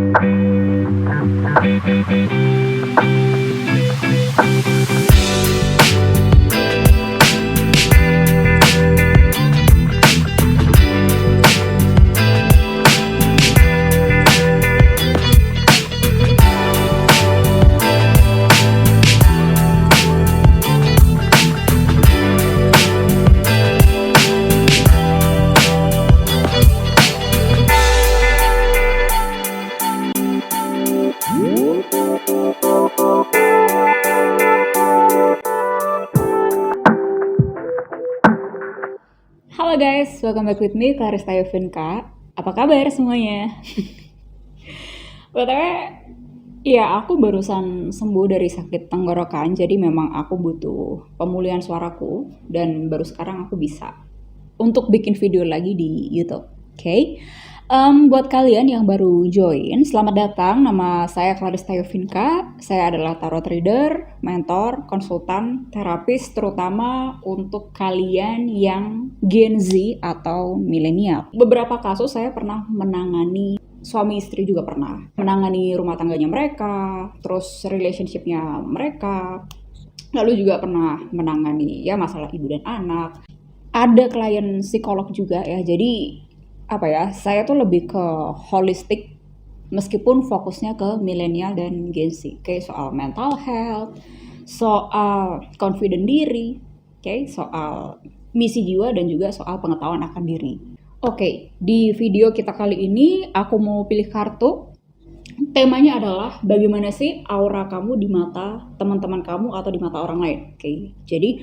Halo guys, welcome back with me, Clarista Yovinka. Apa kabar semuanya? BTW, ya aku barusan sembuh dari sakit tenggorokan, jadi memang aku butuh pemulihan suaraku, dan baru sekarang aku bisa untuk bikin video lagi di YouTube. Oke? Buat kalian yang baru join, selamat datang. Nama saya Clarista Yovinka. Saya adalah tarot reader, mentor, konsultan, terapis, terutama untuk kalian yang Gen Z atau milenial. Beberapa kasus saya pernah menangani, suami istri juga pernah menangani rumah tangganya mereka, terus relationship-nya mereka, lalu juga pernah menangani ya masalah ibu dan anak. Ada klien psikolog juga ya, jadi saya tuh lebih ke holistik meskipun fokusnya ke milenial dan Gen Z. Kayak soal mental health, soal confident diri, soal misi jiwa, dan juga soal pengetahuan akan diri. Oke, di video kita kali ini aku mau pilih kartu. Temanya adalah bagaimana sih aura kamu di mata teman-teman kamu atau di mata orang lain. Jadi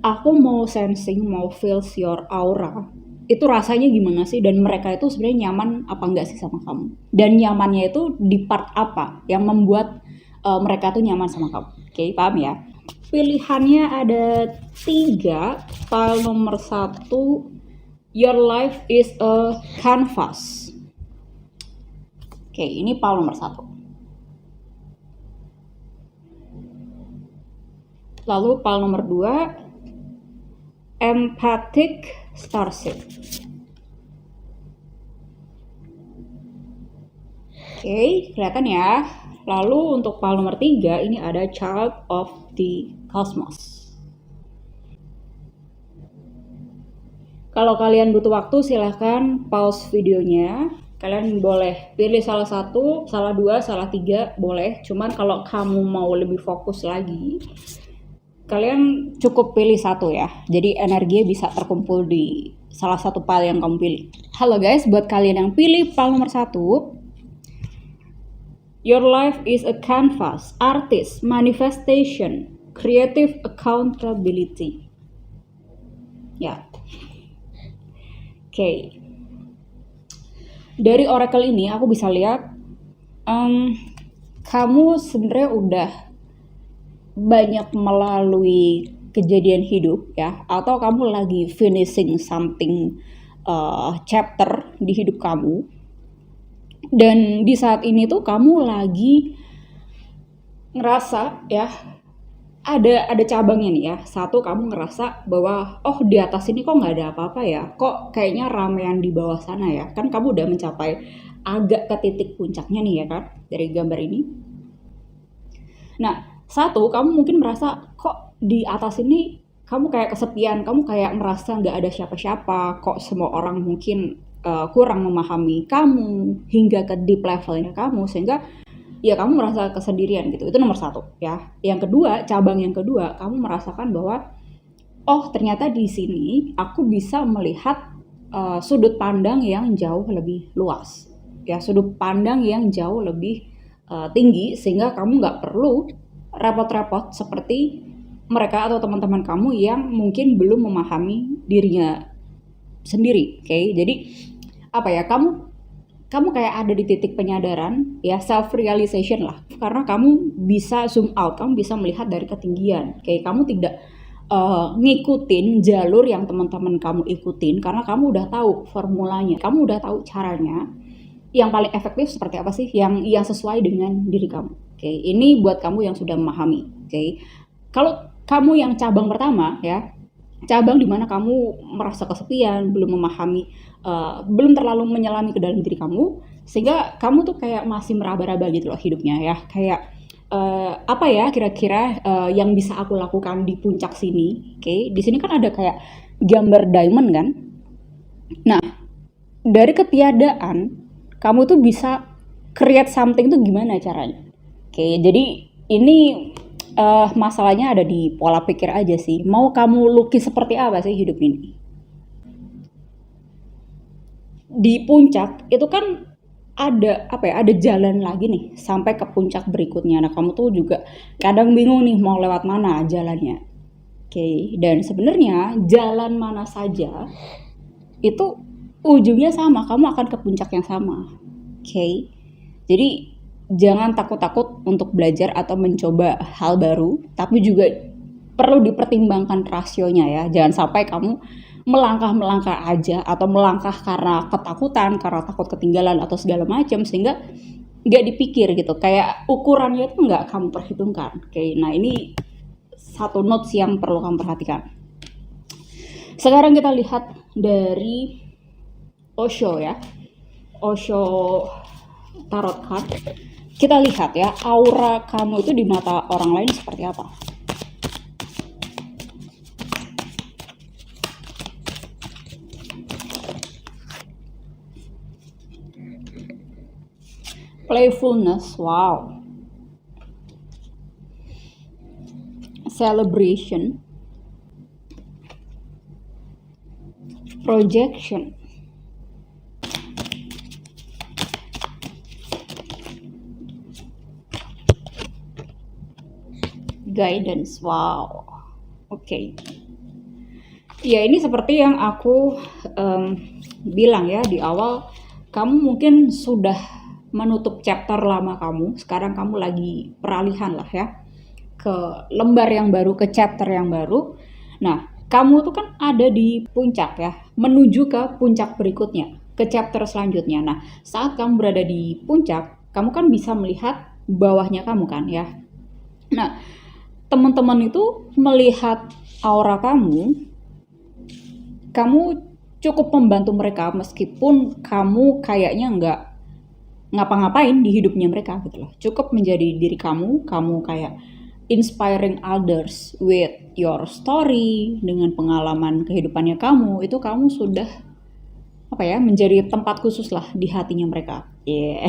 aku mau sensing, mau feel your aura. Itu rasanya gimana sih, dan mereka itu sebenarnya nyaman apa enggak sih sama kamu, dan nyamannya itu di part apa yang membuat mereka tuh nyaman sama kamu. Paham ya? Pilihannya ada 3. File nomor 1, your life is a canvas. Ini file nomor 1. Lalu file nomor 2, empathic starship. Kelihatan ya. Lalu untuk file nomor 3 ini ada child of the cosmos. Kalau kalian butuh waktu silahkan pause videonya. Kalian boleh pilih salah 1, salah 2, salah 3 boleh. Cuman kalau kamu mau lebih fokus lagi, kalian cukup pilih 1 ya. Jadi energinya bisa terkumpul di salah satu file yang kamu pilih. Halo guys, buat kalian yang pilih file nomor 1, your life is a canvas, artist, manifestation, creative accountability. Ya. Dari oracle ini aku bisa lihat kamu sebenarnya udah banyak melalui kejadian hidup ya, atau kamu lagi finishing something chapter di hidup kamu, dan di saat ini tuh kamu lagi ngerasa ya ada cabangnya nih ya. 1, kamu ngerasa bahwa di atas ini kok nggak ada apa-apa ya, kok kayaknya ramean di bawah sana ya, kan kamu udah mencapai agak ke titik puncaknya nih ya kan dari gambar ini. Nah, 1, kamu mungkin merasa kok di atas ini kamu kayak kesepian, kamu kayak merasa nggak ada siapa-siapa, kok semua orang mungkin kurang memahami kamu hingga ke deep levelnya kamu, sehingga ya kamu merasa kesendirian gitu. Itu nomor 1 ya. Yang kedua, cabang yang kedua, kamu merasakan bahwa ternyata di sini aku bisa melihat sudut pandang yang jauh lebih luas ya, sudut pandang yang jauh lebih tinggi, sehingga kamu nggak perlu repot-repot seperti mereka atau teman-teman kamu yang mungkin belum memahami dirinya sendiri. Jadi kamu kayak ada di titik penyadaran ya, self realization lah, karena kamu bisa zoom out, kamu bisa melihat dari ketinggian. Kamu tidak ngikutin jalur yang teman-teman kamu ikutin, karena kamu udah tahu formulanya, kamu udah tahu caranya yang paling efektif seperti apa sih, yang sesuai dengan diri kamu. Ini buat kamu yang sudah memahami. Kalau kamu yang cabang pertama ya, cabang di mana kamu merasa kesepian, belum memahami, belum terlalu menyelami ke dalam diri kamu, sehingga kamu tuh kayak masih meraba-raba gitu loh hidupnya ya. Kayak apa ya kira-kira yang bisa aku lakukan di puncak sini? Oke, di sini kan ada kayak gambar diamond kan. Nah, dari ketiadaan kamu tuh bisa create something tuh gimana caranya? Oke, jadi ini masalahnya ada di pola pikir aja sih. Mau kamu lukis seperti apa sih hidup ini? Di puncak itu kan ada apa ya? Ada jalan lagi nih sampai ke puncak berikutnya. Nah, kamu tuh juga kadang bingung nih mau lewat mana jalannya. Oke, dan sebenarnya jalan mana saja itu ujungnya sama, kamu akan ke puncak yang sama. Oke. Jadi jangan takut-takut untuk belajar atau mencoba hal baru, tapi juga perlu dipertimbangkan rasionya ya. Jangan sampai kamu melangkah-melangkah aja atau melangkah karena ketakutan, karena takut ketinggalan atau segala macam sehingga nggak dipikir gitu. Kayak ukurannya itu nggak kamu perhitungkan. Oke, nah ini satu notes yang perlu kamu perhatikan. Sekarang kita lihat dari Osho ya. Osho tarot card. Kita lihat ya, aura kamu itu di mata orang lain seperti apa. Playfulness, wow. Celebration. Projection. Guidance, wow. Oke. Ya ini seperti yang aku bilang ya di awal, kamu mungkin sudah menutup chapter lama kamu, sekarang kamu lagi peralihan lah ya ke lembar yang baru, ke chapter yang baru. Nah, kamu tuh kan ada di puncak ya, menuju ke puncak berikutnya, ke chapter selanjutnya. Nah, saat kamu berada di puncak, kamu kan bisa melihat bawahnya kamu kan ya. Nah, teman-teman itu melihat aura kamu cukup membantu mereka meskipun kamu kayaknya nggak ngapa-ngapain di hidupnya mereka gitu loh. Cukup menjadi diri kamu kayak inspiring others with your story, dengan pengalaman kehidupannya kamu, itu kamu sudah apa ya, menjadi tempat khusus lah di hatinya mereka. Yeah.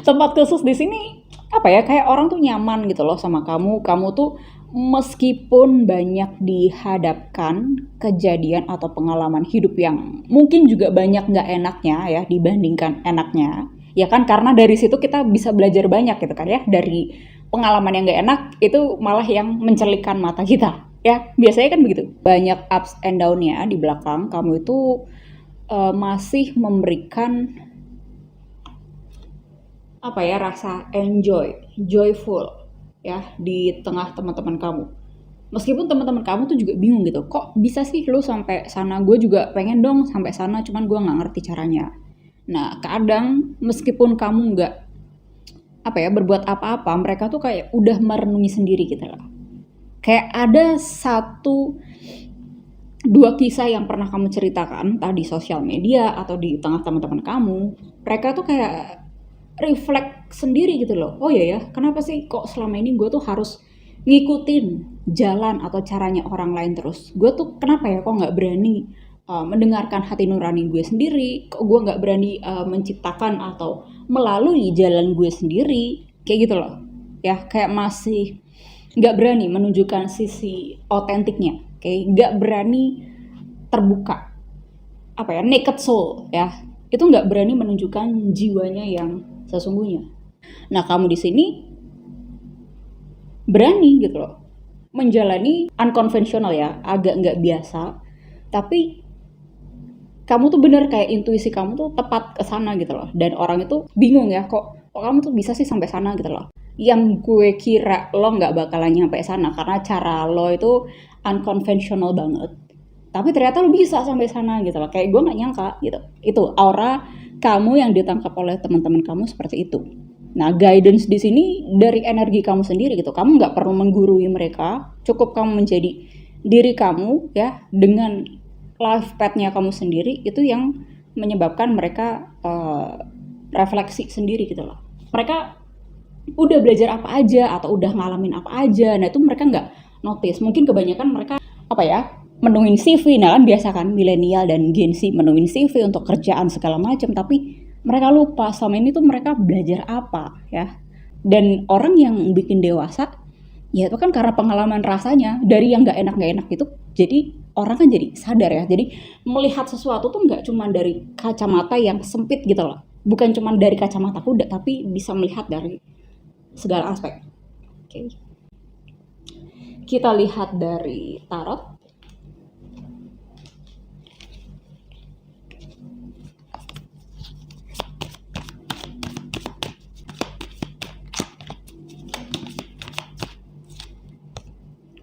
Tempat khusus di sini apa ya, kayak orang tuh nyaman gitu loh sama kamu tuh meskipun banyak dihadapkan kejadian atau pengalaman hidup yang mungkin juga banyak nggak enaknya ya dibandingkan enaknya, ya kan, karena dari situ kita bisa belajar banyak gitu kan ya, dari pengalaman yang nggak enak itu malah yang mencerlikkan mata kita ya, biasanya kan begitu, banyak ups and down-nya di belakang kamu itu masih memberikan apa ya, rasa joyful ya di tengah teman-teman kamu. Meskipun teman-teman kamu tuh juga bingung gitu, kok bisa sih lu sampai sana? Gue juga pengen dong sampai sana, cuman gue nggak ngerti caranya. Nah, kadang meskipun kamu nggak apa ya berbuat apa-apa, mereka tuh kayak udah merenungi sendiri gitu loh. Kayak ada satu dua kisah yang pernah kamu ceritakan entah di sosial media atau di tengah teman-teman kamu, mereka tuh kayak reflect sendiri gitu loh. Oh iya ya, kenapa sih kok selama ini gue tuh harus ngikutin jalan atau caranya orang lain terus? Gue tuh kenapa ya kok nggak berani mendengarkan hati nurani gue sendiri? Kok gue nggak berani menciptakan atau melalui jalan gue sendiri? Kayak gitu loh. Ya, kayak masih nggak berani menunjukkan sisi otentiknya. Kayak nggak berani terbuka. Apa ya, naked soul ya. Itu nggak berani menunjukkan jiwanya yang sesungguhnya. Nah, kamu di sini berani gitu loh menjalani unconventional ya, agak nggak biasa, tapi kamu tuh bener kayak intuisi kamu tuh tepat ke sana gitu loh, dan orang itu bingung ya, kok kamu tuh bisa sih sampai sana gitu loh, yang gue kira lo nggak bakalan nyampe sana karena cara lo itu unconventional banget, tapi ternyata lo bisa sampai sana gitu loh, kayak gue nggak nyangka gitu. Itu aura kamu yang ditangkap oleh teman-teman kamu seperti itu. Nah, guidance di sini dari energi kamu sendiri gitu. Kamu nggak perlu menggurui mereka, cukup kamu menjadi diri kamu ya dengan life path-nya kamu sendiri itu yang menyebabkan mereka refleksi sendiri gitu loh. Mereka udah belajar apa aja atau udah ngalamin apa aja, nah itu mereka nggak notice. Mungkin kebanyakan mereka apa ya, menuin CV. Nah kan biasa kan milenial dan Gen Z menuin CV untuk kerjaan segala macam, tapi mereka lupa selama ini tuh mereka belajar apa ya. Dan orang yang bikin dewasa ya itu kan karena pengalaman rasanya dari yang nggak enak itu. Jadi orang kan jadi sadar ya. Jadi melihat sesuatu tuh nggak cuma dari kacamata yang sempit gitu loh. Bukan cuma dari kacamata kuda, tapi bisa melihat dari segala aspek. Oke. Kita lihat dari tarot.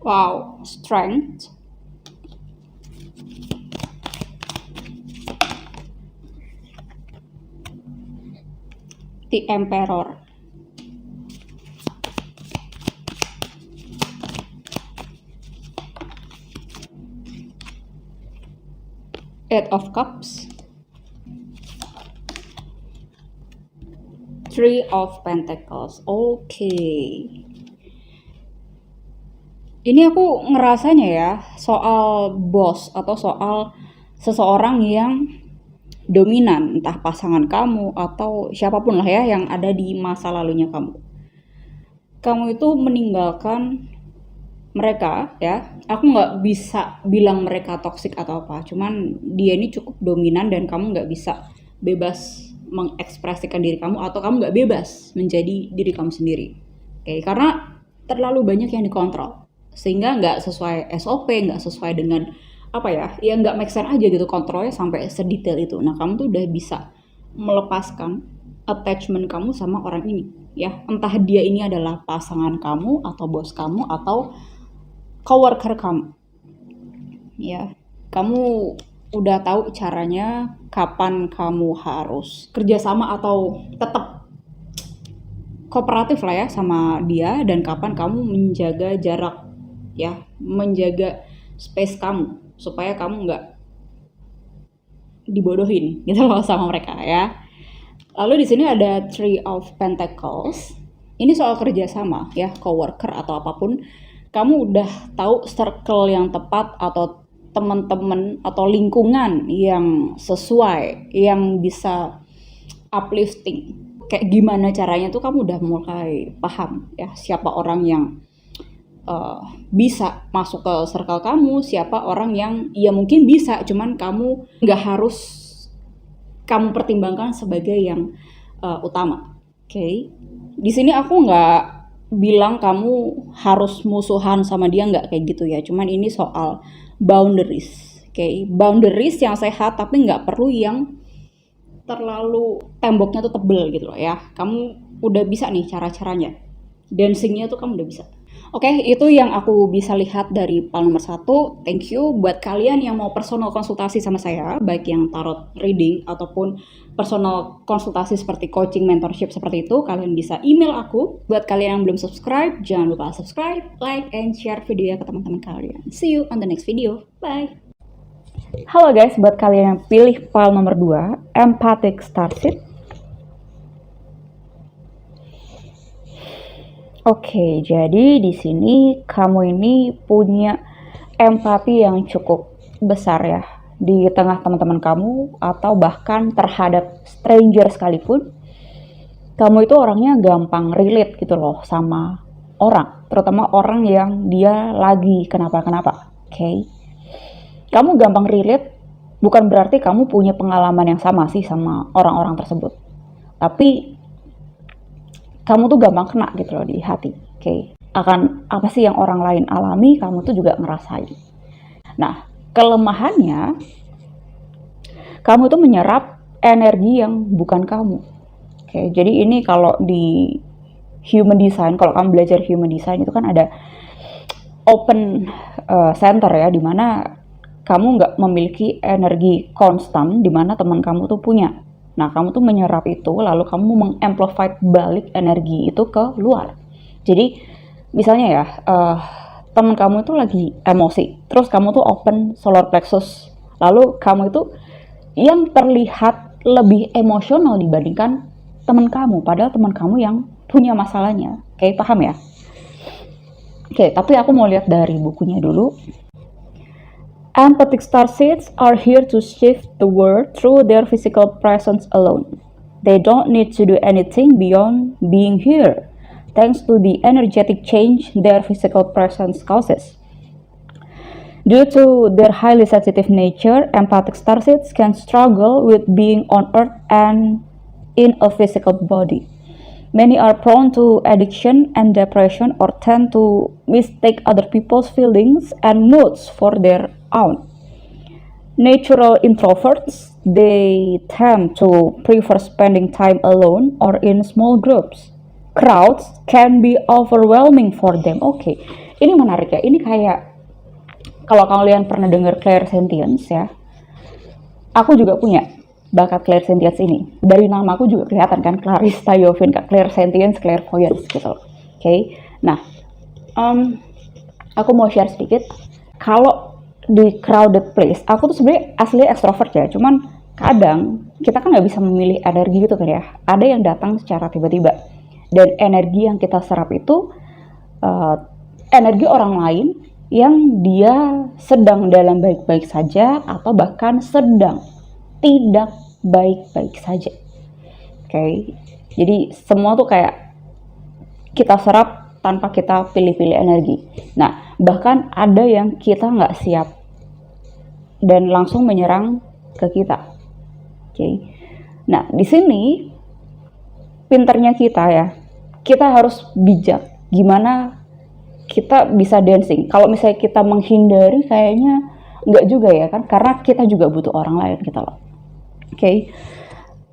Wow, strength. The Emperor. Eight of Cups. Three of Pentacles. Oke. Ini aku ngerasanya ya soal bos atau soal seseorang yang dominan, entah pasangan kamu atau siapapun lah ya yang ada di masa lalunya kamu. Kamu itu meninggalkan mereka ya. Aku nggak bisa bilang mereka toksik atau apa, cuman dia ini cukup dominan dan kamu nggak bisa bebas mengekspresikan diri kamu atau kamu nggak bebas menjadi diri kamu sendiri. Oke, karena terlalu banyak yang dikontrol sehingga nggak sesuai SOP, nggak sesuai dengan apa ya nggak make sense aja gitu kontrolnya sampai sedetail itu. Nah kamu tuh udah bisa melepaskan attachment kamu sama orang ini ya, entah dia ini adalah pasangan kamu atau bos kamu atau coworker kamu ya. Kamu udah tahu caranya kapan kamu harus kerjasama atau tetap kooperatif lah ya sama dia, dan kapan kamu menjaga jarak ya, menjaga space kamu supaya kamu nggak dibodohin gitu loh sama mereka ya. Lalu di sini ada Three of Pentacles. Ini soal kerjasama ya, coworker atau apapun. Kamu udah tahu circle yang tepat atau teman-teman atau lingkungan yang sesuai, yang bisa uplifting. Kayak gimana caranya tuh kamu udah mulai paham ya, siapa orang yang bisa masuk ke circle kamu, siapa orang yang ya mungkin bisa, cuman kamu nggak harus kamu pertimbangkan sebagai yang utama. Oke. Di sini aku nggak bilang kamu harus musuhan sama dia, nggak kayak gitu ya. Cuman ini soal boundaries. Oke. Boundaries yang sehat tapi nggak perlu yang terlalu temboknya tuh tebel gitu loh ya. Kamu udah bisa nih cara-caranya. Dancingnya tuh kamu udah bisa. Oke, itu yang aku bisa lihat dari pile nomor 1. Thank you buat kalian yang mau personal konsultasi sama saya, baik yang tarot reading ataupun personal konsultasi seperti coaching, mentorship seperti itu, kalian bisa email aku. Buat kalian yang belum subscribe, jangan lupa subscribe, like, and share video ke teman-teman kalian. See you on the next video. Bye! Halo guys, buat kalian yang pilih pile nomor 2, Empathic Starseed. Oke, jadi di sini kamu ini punya empati yang cukup besar ya di tengah teman-teman kamu atau bahkan terhadap stranger sekalipun. Kamu itu orangnya gampang relate gitu loh sama orang, terutama orang yang dia lagi kenapa-kenapa. Oke. Kamu gampang relate bukan berarti kamu punya pengalaman yang sama sih sama orang-orang tersebut. Tapi kamu tuh gampang kena gitu loh di hati. Oke. Akan apa sih yang orang lain alami, kamu tuh juga ngerasain. Nah, kelemahannya kamu tuh menyerap energi yang bukan kamu. Oke, jadi ini kalau di human design, kalau kamu belajar human design itu kan ada open center ya, dimana kamu nggak memiliki energi konstan, dimana teman kamu tuh punya. Nah, kamu tuh menyerap itu, lalu kamu mengamplify balik energi itu ke luar. Jadi, misalnya ya, teman kamu itu lagi emosi, terus kamu tuh open solar plexus, lalu kamu itu yang terlihat lebih emosional dibandingkan teman kamu, padahal teman kamu yang punya masalahnya. Oke, paham ya? Oke, tapi aku mau lihat dari bukunya dulu. Empathic starseeds are here to shift the world through their physical presence alone. They don't need to do anything beyond being here, thanks to the energetic change their physical presence causes. Due to their highly sensitive nature, empathic starseeds can struggle with being on Earth and in a physical body. Many are prone to addiction and depression or tend to mistake other people's feelings and moods for their own. Natural introverts, they tend to prefer spending time alone or in small groups. Crowds can be overwhelming for them. Oke, ini menarik ya. Ini kayak kalau kalian pernah dengar clairsentience ya, aku juga punya bakat clairsentience ini. Dari nama aku juga kelihatan kan, Clarissa Yovin, clairsentience, clairvoyance gitu. Oke. Nah, aku mau share sedikit. Kalau di crowded place, aku tuh sebenarnya asli extrovert ya, cuman kadang kita kan nggak bisa memilih energi gitu kan ya. Ada yang datang secara tiba-tiba, dan energi yang kita serap itu energi orang lain yang dia sedang dalam baik-baik saja atau bahkan sedang tidak baik-baik saja. Oke. Jadi semua tuh kayak kita serap tanpa kita pilih-pilih energi. Nah, bahkan ada yang kita nggak siap dan langsung menyerang ke kita. Oke. Nah, di sini pinternya kita ya, kita harus bijak gimana kita bisa dancing. Kalau misalnya kita menghindari, kayaknya nggak juga ya kan, karena kita juga butuh orang lain gitu loh. Oke.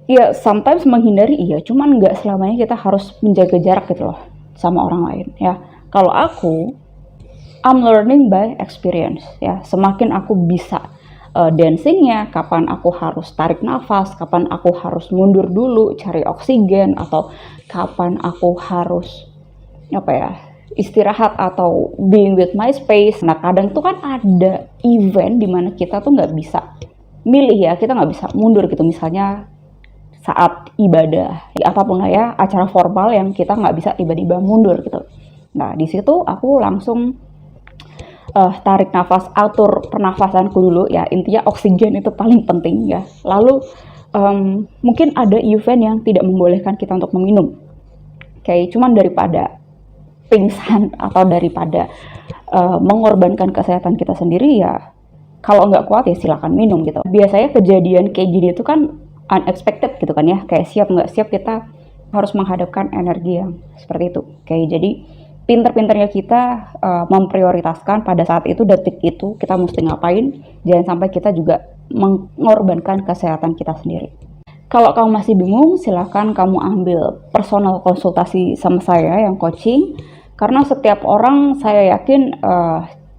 Ya, sometimes menghindari iya, cuman nggak selamanya kita harus menjaga jarak gitu loh sama orang lain ya. Kalau aku, I'm learning by experience ya. Semakin aku bisa dancingnya, kapan aku harus tarik nafas, kapan aku harus mundur dulu cari oksigen, atau kapan aku harus istirahat atau being with my space. Nah, kadang tuh kan ada event dimana kita tuh nggak bisa milih ya, kita nggak bisa mundur gitu, misalnya saat ibadah, apapun lah ya, acara formal yang kita nggak bisa tiba-tiba mundur gitu. Nah, di situ aku langsung tarik nafas, atur pernafasanku dulu ya, intinya oksigen itu paling penting ya. Lalu mungkin ada event yang tidak membolehkan kita untuk meminum, cuman daripada pingsan atau daripada mengorbankan kesehatan kita sendiri ya, kalau nggak kuat ya silakan minum gitu. Biasanya kejadian kayak gini itu kan unexpected gitu kan ya, kayak siap nggak siap kita harus menghadapkan energi yang seperti itu. Jadi pinter-pinternya kita memprioritaskan pada saat itu, detik itu kita mesti ngapain, jangan sampai kita juga mengorbankan kesehatan kita sendiri. Kalau kamu masih bingung, silakan kamu ambil personal konsultasi sama saya yang coaching, karena setiap orang saya yakin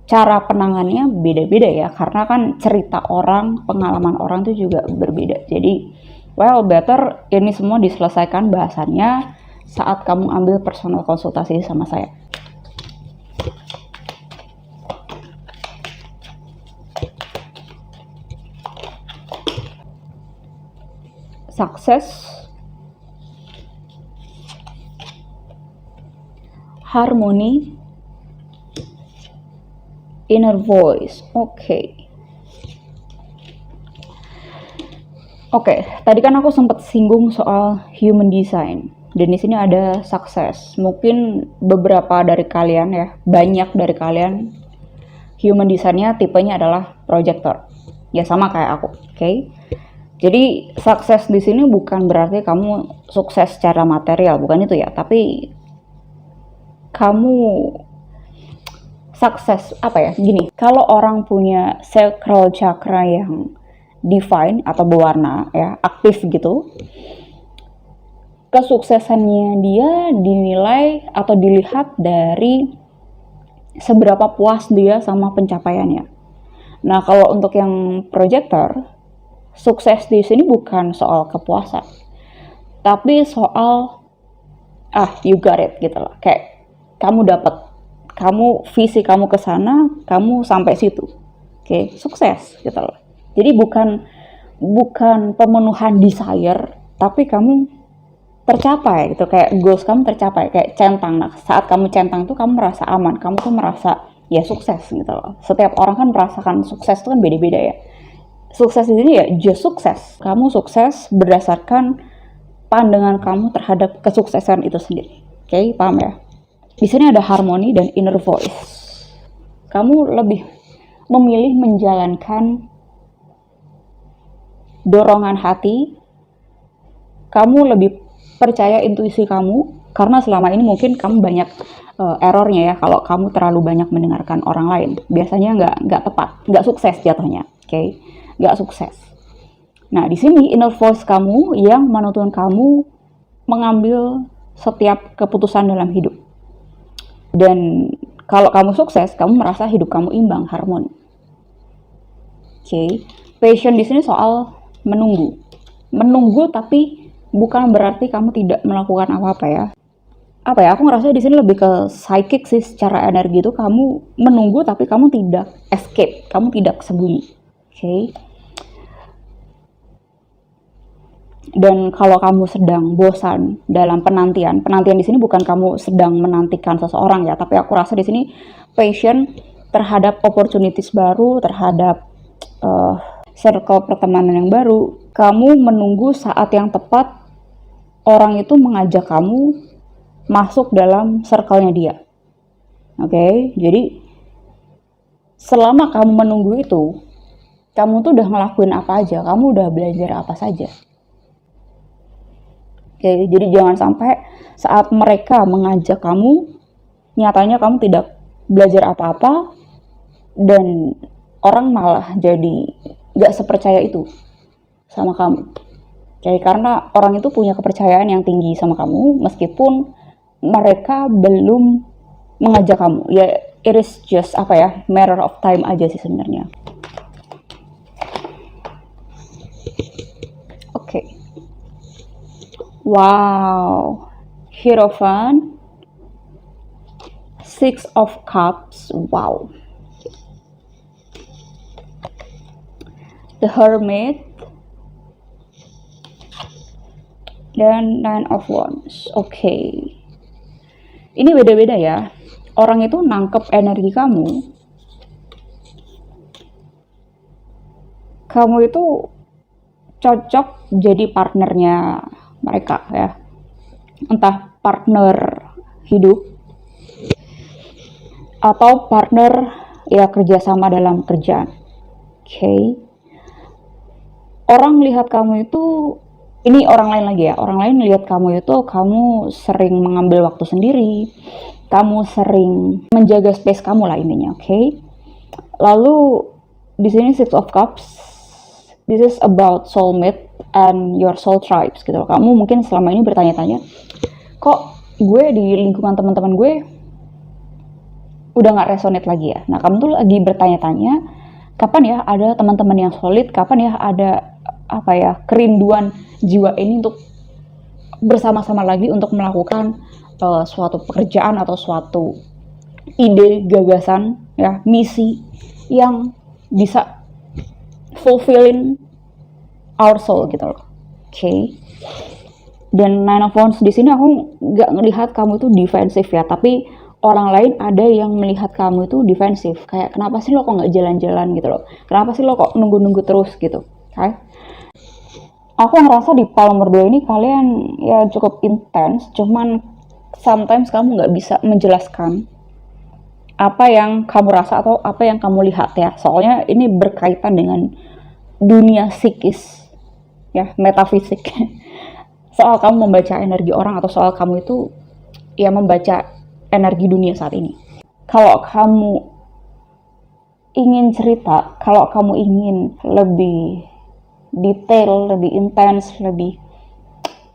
cara penangannya beda-beda ya, karena kan cerita orang, pengalaman orang itu juga berbeda. Jadi, better ini semua diselesaikan bahasannya saat kamu ambil personal konsultasi sama saya. Sukses, harmoni, inner voice. Oke, tadi kan aku sempat singgung soal human design, dan di sini ada sukses. Mungkin beberapa dari kalian ya, banyak dari kalian human design-nya tipenya adalah projector. Ya sama kayak aku, oke? Jadi sukses di sini bukan berarti kamu sukses secara material, bukan itu ya, tapi kamu sukses gini, kalau orang punya sacral chakra yang divine atau berwarna ya, aktif gitu, kesuksesannya dia dinilai atau dilihat dari seberapa puas dia sama pencapaiannya. Nah, kalau untuk yang projector, sukses di sini bukan soal kepuasan, tapi soal you got it gitu loh, kayak kamu dapat kamu visi kamu ke sana, kamu sampai situ. Oke, sukses gitu loh. Jadi bukan pemenuhan desire, tapi kamu tercapai gitu, kayak goals kamu tercapai, kayak centang. Nah, saat kamu centang itu kamu merasa aman, kamu tuh merasa ya sukses gitu loh. Setiap orang kan merasakan sukses itu kan beda-beda ya. Sukses di sini ya just sukses. Kamu sukses berdasarkan pandangan kamu terhadap kesuksesan itu sendiri. Oke, paham ya? Di sini ada harmoni dan inner voice. Kamu lebih memilih menjalankan dorongan hati, kamu lebih percaya intuisi kamu, karena selama ini mungkin kamu banyak errornya ya, kalau kamu terlalu banyak mendengarkan orang lain. Biasanya nggak tepat, nggak sukses jatuhnya, oke? Nggak sukses. Nah, di sini inner voice kamu yang menuntun kamu mengambil setiap keputusan dalam hidup. Dan kalau kamu sukses, kamu merasa hidup kamu imbang, harmoni. Oke, passion di sini soal menunggu. Menunggu tapi bukan berarti kamu tidak melakukan apa-apa ya. Apa ya? Aku ngerasa di sini lebih ke psychic sih, secara energi itu kamu menunggu tapi kamu tidak escape, kamu tidak sembunyi. Oke. Dan kalau kamu sedang bosan dalam penantian di sini bukan kamu sedang menantikan seseorang ya, tapi aku rasa di sini passion terhadap opportunities baru, terhadap circle pertemanan yang baru. Kamu menunggu saat yang tepat orang itu mengajak kamu masuk dalam circle-nya dia. Oke, jadi selama kamu menunggu itu, kamu tuh udah ngelakuin apa aja, kamu udah belajar apa saja. Oke, jadi jangan sampai saat mereka mengajak kamu, nyatanya kamu tidak belajar apa-apa, dan orang malah jadi gak sepercaya itu sama kamu. Oke, karena orang itu punya kepercayaan yang tinggi sama kamu, meskipun mereka belum mengajak kamu. Ya, it is just matter of time aja sih sebenarnya. Oke. Wow, Hierophant, Six of Cups, wow. The Hermit, dan Nine of Wands. Oke. Ini beda-beda ya. Orang itu nangkep energi kamu. Kamu itu cocok jadi partnernya mereka ya, entah partner hidup atau partner ya kerjasama dalam kerjaan. Oke. Orang lihat kamu itu, ini orang lain lagi ya, orang lain lihat kamu itu kamu sering mengambil waktu sendiri, kamu sering menjaga space kamu lah intinya, oke? Lalu di sini Six of Cups, this is about soulmate and your soul tribes gitu loh. Kamu mungkin selama ini bertanya-tanya, kok gue di lingkungan teman-teman gue udah nggak resonate lagi ya. Nah, kamu tuh lagi bertanya-tanya, kapan ya ada teman-teman yang solid, kapan ya ada kerinduan jiwa ini untuk bersama-sama lagi untuk melakukan suatu pekerjaan atau suatu ide, gagasan, ya, misi yang bisa fulfilling our soul gitu loh. Oke. Dan Nine of Wands di sini aku nggak ngelihat kamu itu defensif ya, tapi orang lain ada yang melihat kamu itu defensif. Kayak kenapa sih lo kok nggak jalan-jalan gitu loh? Kenapa sih lo kok nunggu-nunggu terus gitu? Oke. Aku ngerasa di Palm berdua ini kalian ya cukup intens, cuman sometimes kamu nggak bisa menjelaskan apa yang kamu rasa atau apa yang kamu lihat ya. Soalnya ini berkaitan dengan dunia psikis, ya, metafisik. Soal kamu membaca energi orang atau soal kamu itu ya membaca energi dunia saat ini. Kalau kamu ingin cerita, kalau kamu ingin lebih detail, lebih intens, lebih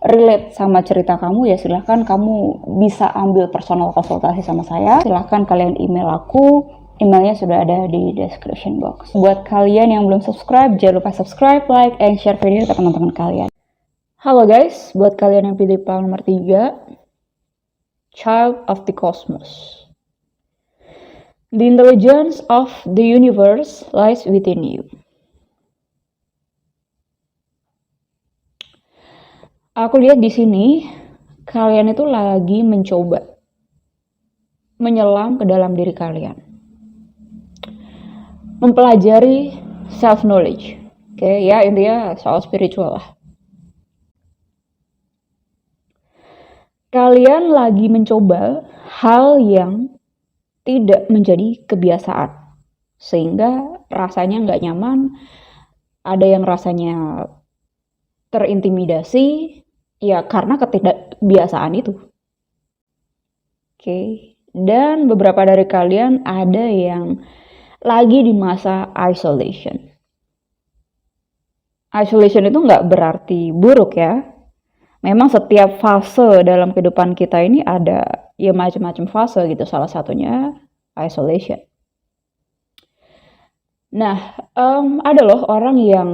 relate sama cerita kamu, ya silahkan kamu bisa ambil personal konsultasi sama saya. Silahkan kalian email aku, emailnya sudah ada di description box. Buat kalian yang belum subscribe, jangan lupa subscribe, like, and share video ke teman-teman kalian. Halo guys, buat kalian yang pilih pal nomor 3, Child of the Cosmos. The intelligence of the universe lies within you. Aku lihat di sini kalian itu lagi mencoba menyelam ke dalam diri kalian, mempelajari self knowledge. Oke, ya intinya soal spiritual lah. Kalian lagi mencoba hal yang tidak menjadi kebiasaan, sehingga rasanya nggak nyaman, ada yang rasanya terintimidasi, ya karena ketidakbiasaan itu. Oke, dan beberapa dari kalian ada yang lagi di masa isolation. Isolation itu nggak berarti buruk ya. Memang setiap fase dalam kehidupan kita ini ada ya macam-macam fase gitu. Salah satunya isolation. Nah, ada loh orang yang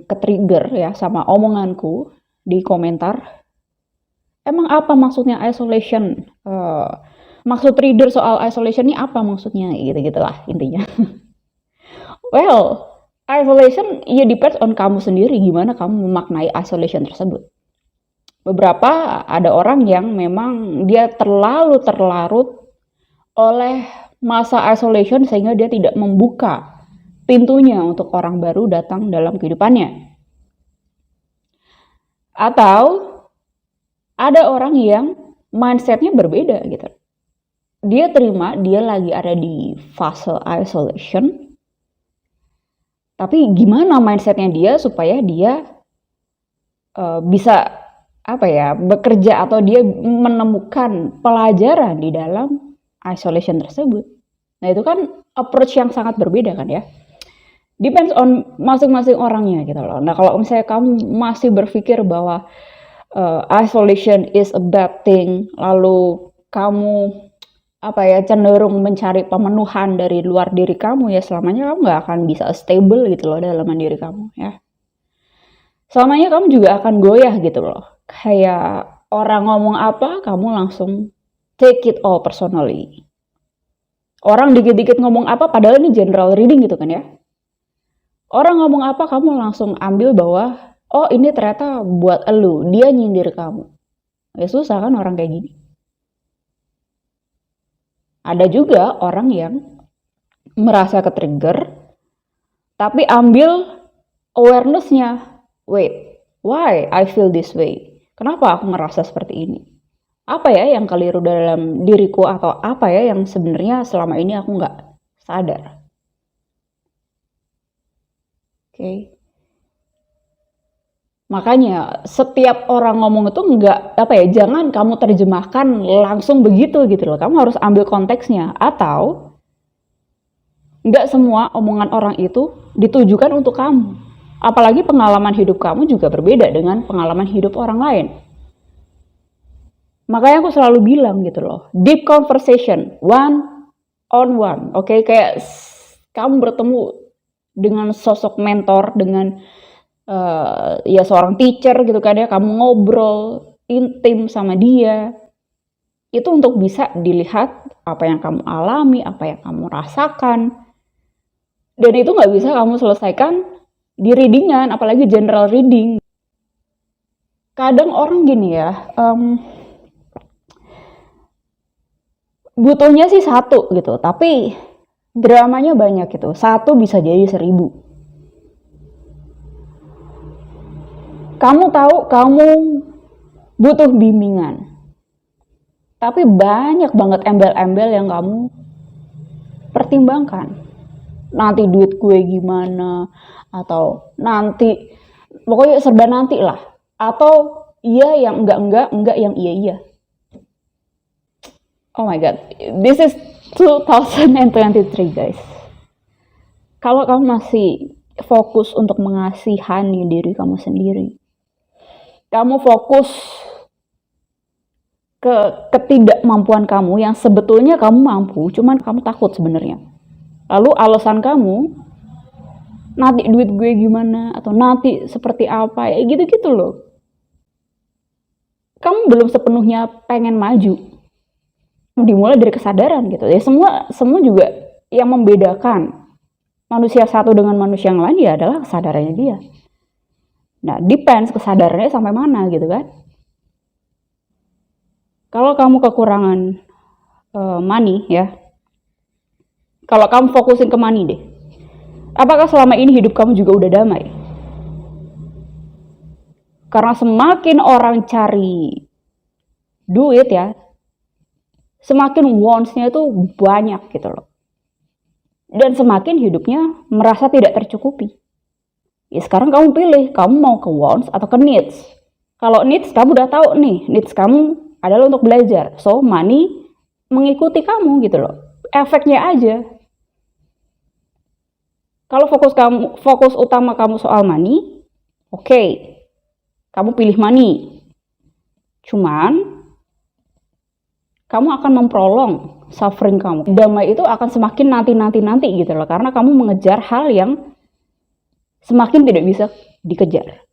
ke-trigger ya sama omonganku di komentar. Emang apa maksudnya isolation? Maksud reader soal isolation ini apa maksudnya? Gitu-gitulah intinya. Well, isolation ya depends on kamu sendiri gimana kamu memaknai isolation tersebut. Beberapa ada orang yang memang dia terlalu terlarut oleh masa isolation sehingga dia tidak membuka pintunya untuk orang baru datang dalam kehidupannya. Atau ada orang yang mindsetnya berbeda gitu. Dia terima dia lagi ada di fase isolation, tapi gimana mindsetnya dia supaya dia bisa bekerja atau dia menemukan pelajaran di dalam isolation tersebut. Nah itu kan approach yang sangat berbeda kan ya. Depends on masing-masing orangnya gitu loh. Nah kalau misalnya kamu masih berpikir bahwa isolation is a bad thing, lalu kamu cenderung mencari pemenuhan dari luar diri kamu, ya selamanya kamu nggak akan bisa stable gitu loh dalam diri kamu ya. Selamanya kamu juga akan goyah gitu loh. Kayak orang ngomong apa, kamu langsung take it all personally. Orang dikit-dikit ngomong apa, padahal ini general reading gitu kan ya. Orang ngomong apa, kamu langsung ambil bahwa, oh ini ternyata buat elu, dia nyindir kamu. Ya susah kan orang kayak gini. Ada juga orang yang merasa ke-trigger, tapi ambil awareness-nya. Wait, why I feel this way? Kenapa aku ngerasa seperti ini? Apa ya yang keliru dalam diriku atau apa ya yang sebenarnya selama ini aku nggak sadar? Oke. Makanya setiap orang ngomong itu jangan kamu terjemahkan langsung begitu gitu loh. Kamu harus ambil konteksnya. Atau nggak semua omongan orang itu ditujukan untuk kamu. Apalagi pengalaman hidup kamu juga berbeda dengan pengalaman hidup orang lain. Makanya aku selalu bilang gitu loh, deep conversation, one on one, oke? Kayak kamu bertemu dengan sosok mentor, dengan ya seorang teacher gitu kan ya, kamu ngobrol intim sama dia, itu untuk bisa dilihat apa yang kamu alami, apa yang kamu rasakan, dan itu nggak bisa kamu selesaikan di readingan, apalagi general reading. Kadang orang gini ya, butuhnya sih satu gitu, tapi dramanya banyak gitu. Satu bisa jadi 1000. Kamu tahu kamu butuh bimbingan, tapi banyak banget embel-embel yang kamu pertimbangkan. Nanti duit gue gimana, atau nanti pokoknya serba nanti lah, atau iya yang enggak yang iya. Oh my god, this is 2023 guys. Kalau kamu masih fokus untuk mengasihani diri kamu sendiri, kamu fokus ke ketidakmampuan kamu yang sebetulnya kamu mampu, cuman kamu takut sebenarnya. Lalu alasan kamu, nanti duit gue gimana, atau nanti seperti apa, ya gitu-gitu loh. Kamu belum sepenuhnya pengen maju. Dimulai dari kesadaran gitu. Ya semua juga Yang membedakan manusia satu dengan manusia yang lain ya adalah kesadarannya dia. Nah, depends kesadarannya sampai mana gitu kan. Kalau kamu kekurangan money ya, kalau kamu fokusin ke money deh, apakah selama ini hidup kamu juga udah damai? Karena semakin orang cari duit ya, semakin wants-nya itu banyak gitu loh. Dan semakin hidupnya merasa tidak tercukupi. Ya sekarang kamu pilih, kamu mau ke wants atau ke needs. Kalau needs, kamu udah tahu nih, needs kamu adalah untuk belajar. So, money mengikuti kamu gitu loh. Efeknya aja. Kalau fokus utama kamu soal money, oke. Kamu pilih money. Cuman kamu akan memprolong suffering kamu. Damai itu akan semakin nanti gitu loh. Karena kamu mengejar hal yang semakin tidak bisa dikejar.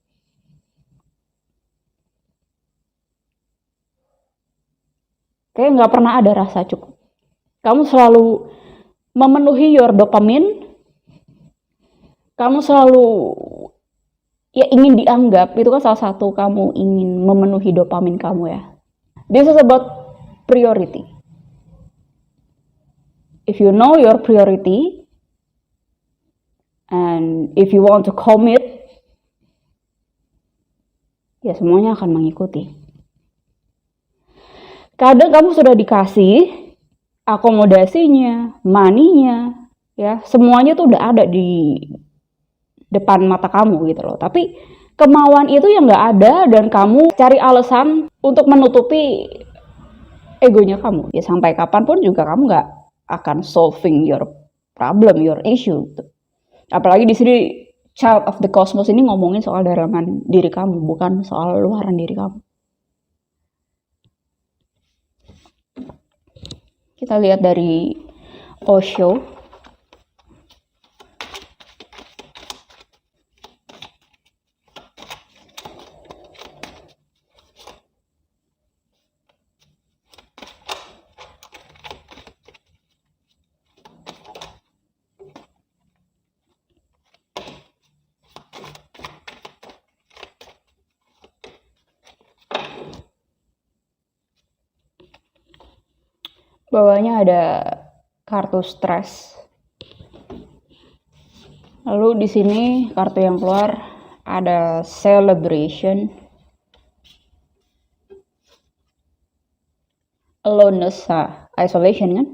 Kayak nggak pernah ada rasa cukup. Kamu selalu memenuhi your dopamine. Kamu selalu ya ingin dianggap. Itu kan salah satu kamu ingin memenuhi dopamin kamu ya. This is about priority. If you know your priority and if you want to commit, ya semuanya akan mengikuti. Kadang kamu sudah dikasih akomodasinya, money-nya, ya semuanya tuh udah ada di depan mata kamu gitu loh. Tapi kemauan itu yang nggak ada dan kamu cari alasan untuk menutupi egonya kamu. Ya sampai kapanpun juga kamu nggak akan solving your problem, your issue. Gitu. Apalagi di sini Child of the Cosmos ini ngomongin soal dalam diri kamu, bukan soal luaran diri kamu. Kita lihat dari Osho. Bawahnya ada kartu stres. Lalu di sini kartu yang keluar ada celebration, aloneness, isolation kan,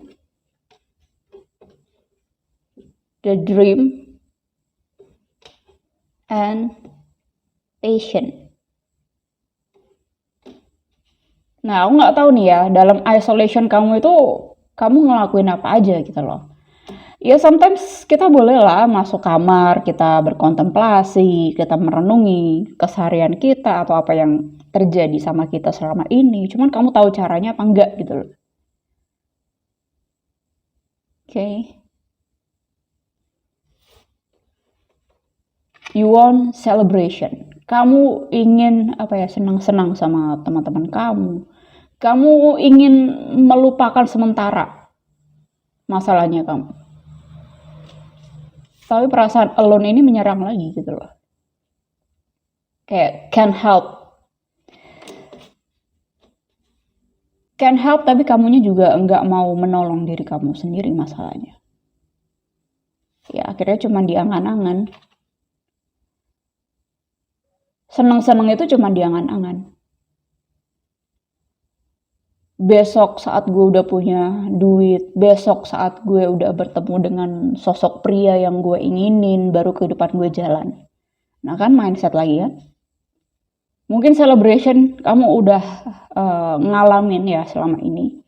the dream, and patient. Nah, aku nggak tahu nih ya, dalam isolation kamu itu, kamu ngelakuin apa aja gitu loh. Ya, sometimes kita boleh lah masuk kamar, kita berkontemplasi, kita merenungi keseharian kita atau apa yang terjadi sama kita selama ini. Cuman kamu tahu caranya apa enggak gitu loh. Okay. You want celebration. Kamu ingin senang-senang sama teman-teman kamu. Kamu ingin melupakan sementara masalahnya kamu. Tapi perasaan alone ini menyerang lagi gitu loh. Kayak can't help tapi kamunya juga enggak mau menolong diri kamu sendiri masalahnya. Ya akhirnya cuma diangan-angan. Seneng-seneng itu cuma diangan-angan. Besok saat gue udah punya duit, besok saat gue udah bertemu dengan sosok pria yang gue inginin, baru kehidupan gue jalan. Nah kan mindset lagi kan. Mungkin celebration kamu udah ngalamin ya selama ini.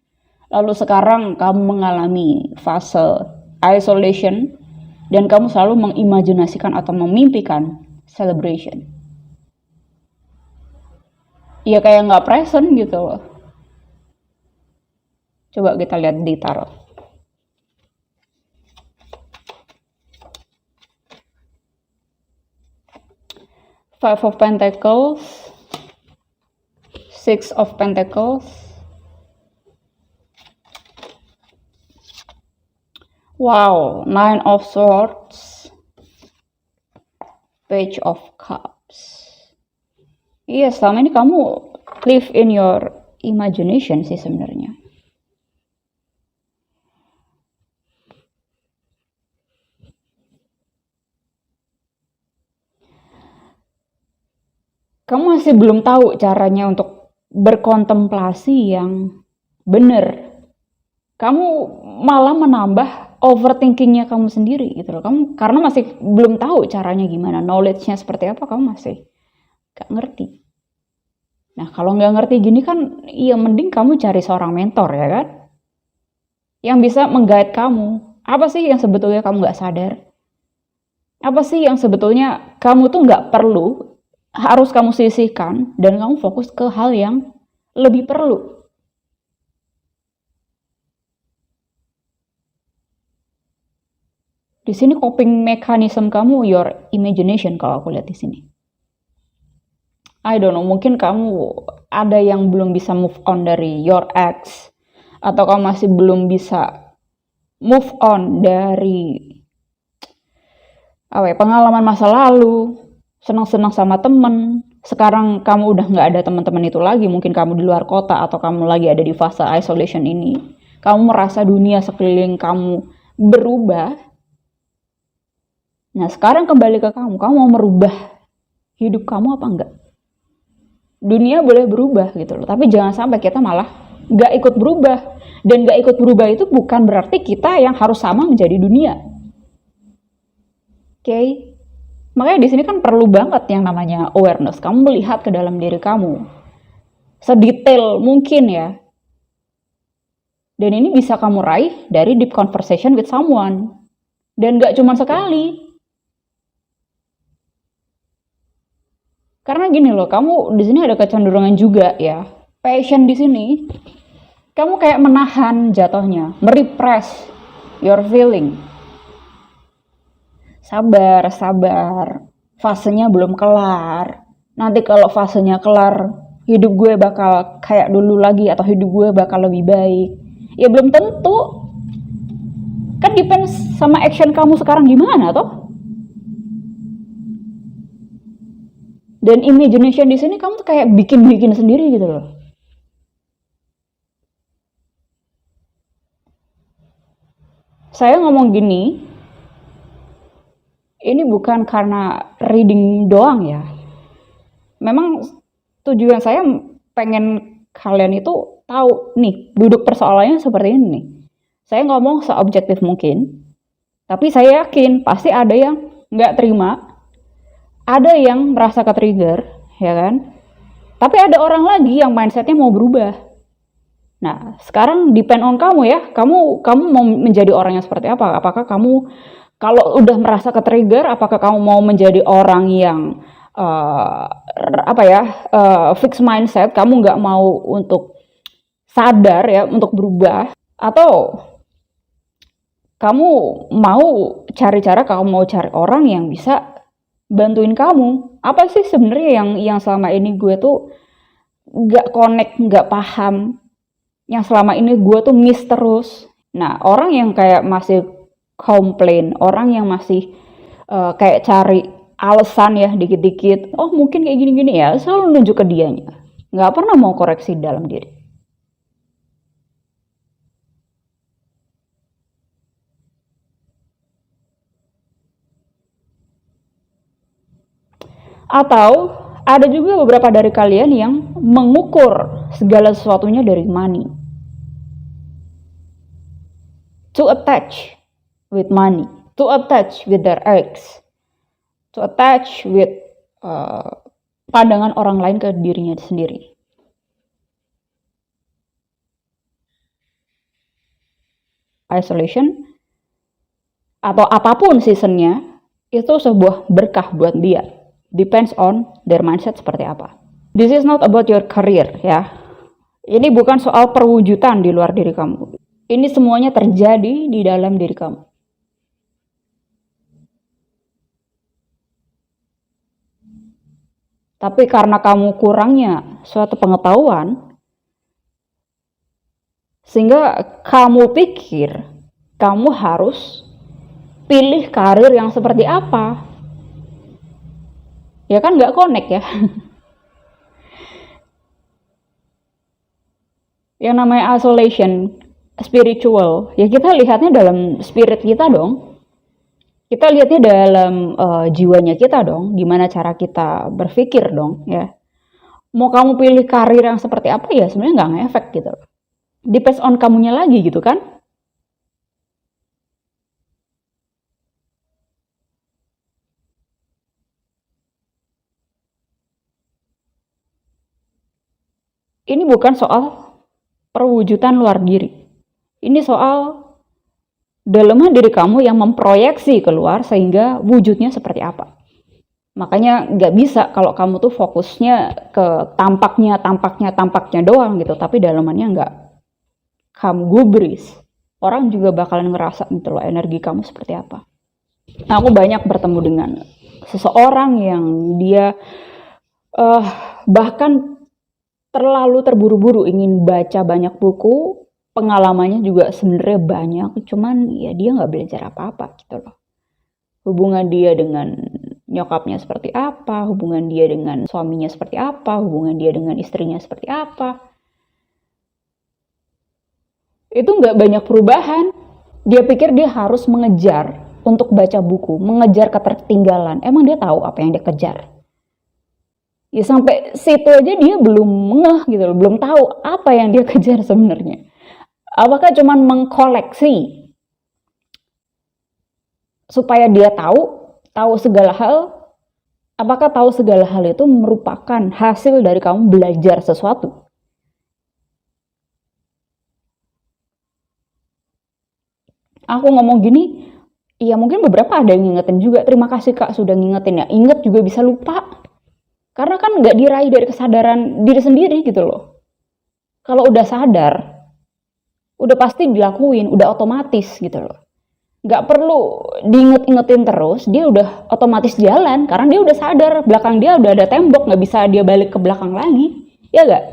Lalu sekarang kamu mengalami fase isolation dan kamu selalu mengimajinasikan atau memimpikan celebration. Ya kayak nggak present gitu loh. Coba kita lihat di tarot. Five of Pentacles, Six of Pentacles, Wow, Nine of Swords, Page of Cups. Iya, selama ini kamu live in your imagination sih sebenarnya. Kamu masih belum tahu caranya untuk berkontemplasi yang benar. Kamu malah menambah overthinkingnya kamu sendiri gitu loh. Kamu karena masih belum tahu caranya gimana, knowledge-nya seperti apa, kamu masih gak ngerti. Nah, kalau nggak ngerti gini kan, iya mending kamu cari seorang mentor ya kan? Yang bisa mengguide kamu. Apa sih yang sebetulnya kamu nggak sadar? Apa sih yang sebetulnya kamu tuh nggak perlu, harus kamu sisihkan, dan kamu fokus ke hal yang lebih perlu. Di sini coping mechanism kamu your imagination kalau aku lihat di sini. I don't know, mungkin kamu ada yang belum bisa move on dari your ex, atau kamu masih belum bisa move on dari pengalaman masa lalu, senang-senang sama temen. Sekarang kamu udah nggak ada teman-teman itu lagi, mungkin kamu di luar kota atau kamu lagi ada di fase isolation ini. Kamu merasa dunia sekeliling kamu berubah. Nah, sekarang kembali ke kamu mau merubah hidup kamu apa enggak? Dunia boleh berubah gitu loh, tapi jangan sampai kita malah nggak ikut berubah. Dan nggak ikut berubah itu bukan berarti kita yang harus sama menjadi dunia. Oke? Makanya di sini kan perlu banget yang namanya awareness. Kamu melihat ke dalam diri kamu sedetail mungkin ya. Dan ini bisa kamu raih dari deep conversation with someone. Dan nggak cuma sekali. Karena gini loh, kamu di sini ada kecenderungan juga ya. Passion di sini, kamu kayak menahan jatuhnya, merepress your feeling. Sabar, sabar. Fasenya belum kelar. Nanti kalau fasenya kelar, hidup gue bakal kayak dulu lagi atau hidup gue bakal lebih baik. Ya belum tentu. Kan depends sama action kamu sekarang gimana toh? Dan imagination di sini kamu tuh kayak bikin-bikin sendiri gitu loh. Saya ngomong gini, ini bukan karena reading doang ya. Memang tujuan saya pengen kalian itu tahu nih, duduk persoalannya seperti ini nih. Saya ngomong seobjektif mungkin, tapi saya yakin pasti ada yang nggak terima, ada yang merasa ke-trigger, ya kan? Tapi ada orang lagi yang mindsetnya mau berubah. Nah, sekarang depend on kamu ya. Kamu mau menjadi orang yang seperti apa? Apakah kamu kalau udah merasa ke-trigger, apakah kamu mau menjadi orang yang fix mindset? Kamu nggak mau untuk sadar ya, untuk berubah, atau kamu mau cari cara, kamu mau cari orang yang bisa bantuin kamu. Apa sih sebenarnya yang selama ini gue tuh nggak connect, nggak paham, yang selama ini gue tuh miss terus. Nah, orang yang kayak masih komplain, orang yang masih kayak cari alasan ya dikit-dikit, oh mungkin kayak gini-gini ya, selalu nunjuk ke dianya, nggak pernah mau koreksi dalam diri. Atau ada juga beberapa dari kalian yang mengukur segala sesuatunya dari money. To attach with money, to attach with their ex, to attach with pandangan orang lain ke dirinya sendiri. Isolation atau apapun seasonnya itu sebuah berkah buat dia. Depends on their mindset seperti apa. This is not about your career ya. Ini bukan soal perwujudan di luar diri kamu. Ini semuanya terjadi di dalam diri kamu. Tapi karena kamu kurangnya suatu pengetahuan, sehingga kamu pikir kamu harus pilih karir yang seperti apa. Ya kan nggak connect ya. Yang namanya isolation spiritual, ya kita lihatnya dalam spirit kita dong. Kita lihatnya dalam jiwanya kita dong, gimana cara kita berpikir dong ya. Mau kamu pilih karir yang seperti apa ya sebenarnya nggak ngefek gitu. Depends on kamunya lagi gitu kan. Ini bukan soal perwujudan luar diri. Ini soal dalam diri kamu yang memproyeksi keluar sehingga wujudnya seperti apa. Makanya nggak bisa kalau kamu tuh fokusnya ke tampaknya doang gitu, tapi dalamannya nggak kamu gubris. Orang juga bakalan ngerasa gitu loh energi kamu seperti apa. Nah, aku banyak bertemu dengan seseorang yang dia bahkan terlalu terburu-buru ingin baca banyak buku, pengalamannya juga sebenarnya banyak, cuman ya dia nggak belajar apa-apa gitu loh. Hubungan dia dengan nyokapnya seperti apa, hubungan dia dengan suaminya seperti apa, hubungan dia dengan istrinya seperti apa. Itu nggak banyak perubahan. Dia pikir dia harus mengejar untuk baca buku, mengejar ketertinggalan. Emang dia tahu apa yang dia kejar? Ya sampai situ aja dia belum ngeh gitu loh, belum tahu apa yang dia kejar sebenarnya. Apakah cuman mengkoleksi supaya dia tahu segala hal? Apakah tahu segala hal itu merupakan hasil dari kamu belajar sesuatu? Aku ngomong gini, ya mungkin beberapa ada yang ngingetin juga. Terima kasih Kak sudah ngingetin ya. Ingat juga bisa lupa. Karena kan nggak diraih dari kesadaran diri sendiri gitu loh. Kalau udah sadar, udah pasti dilakuin, udah otomatis gitu loh. Nggak perlu diinget-ingetin terus, dia udah otomatis jalan. Karena dia udah sadar, belakang dia udah ada tembok, nggak bisa dia balik ke belakang lagi. Ya nggak?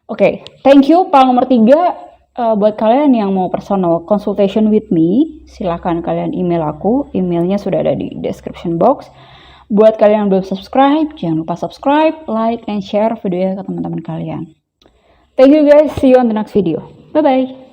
Oke, thank you. Pak nomor 3, buat kalian yang mau personal consultation with me, silahkan kalian email aku. Emailnya sudah ada di description box. Buat kalian yang belum subscribe, jangan lupa subscribe, like, and share videonya ke teman-teman kalian. Thank you guys, see you on the next video. Bye-bye.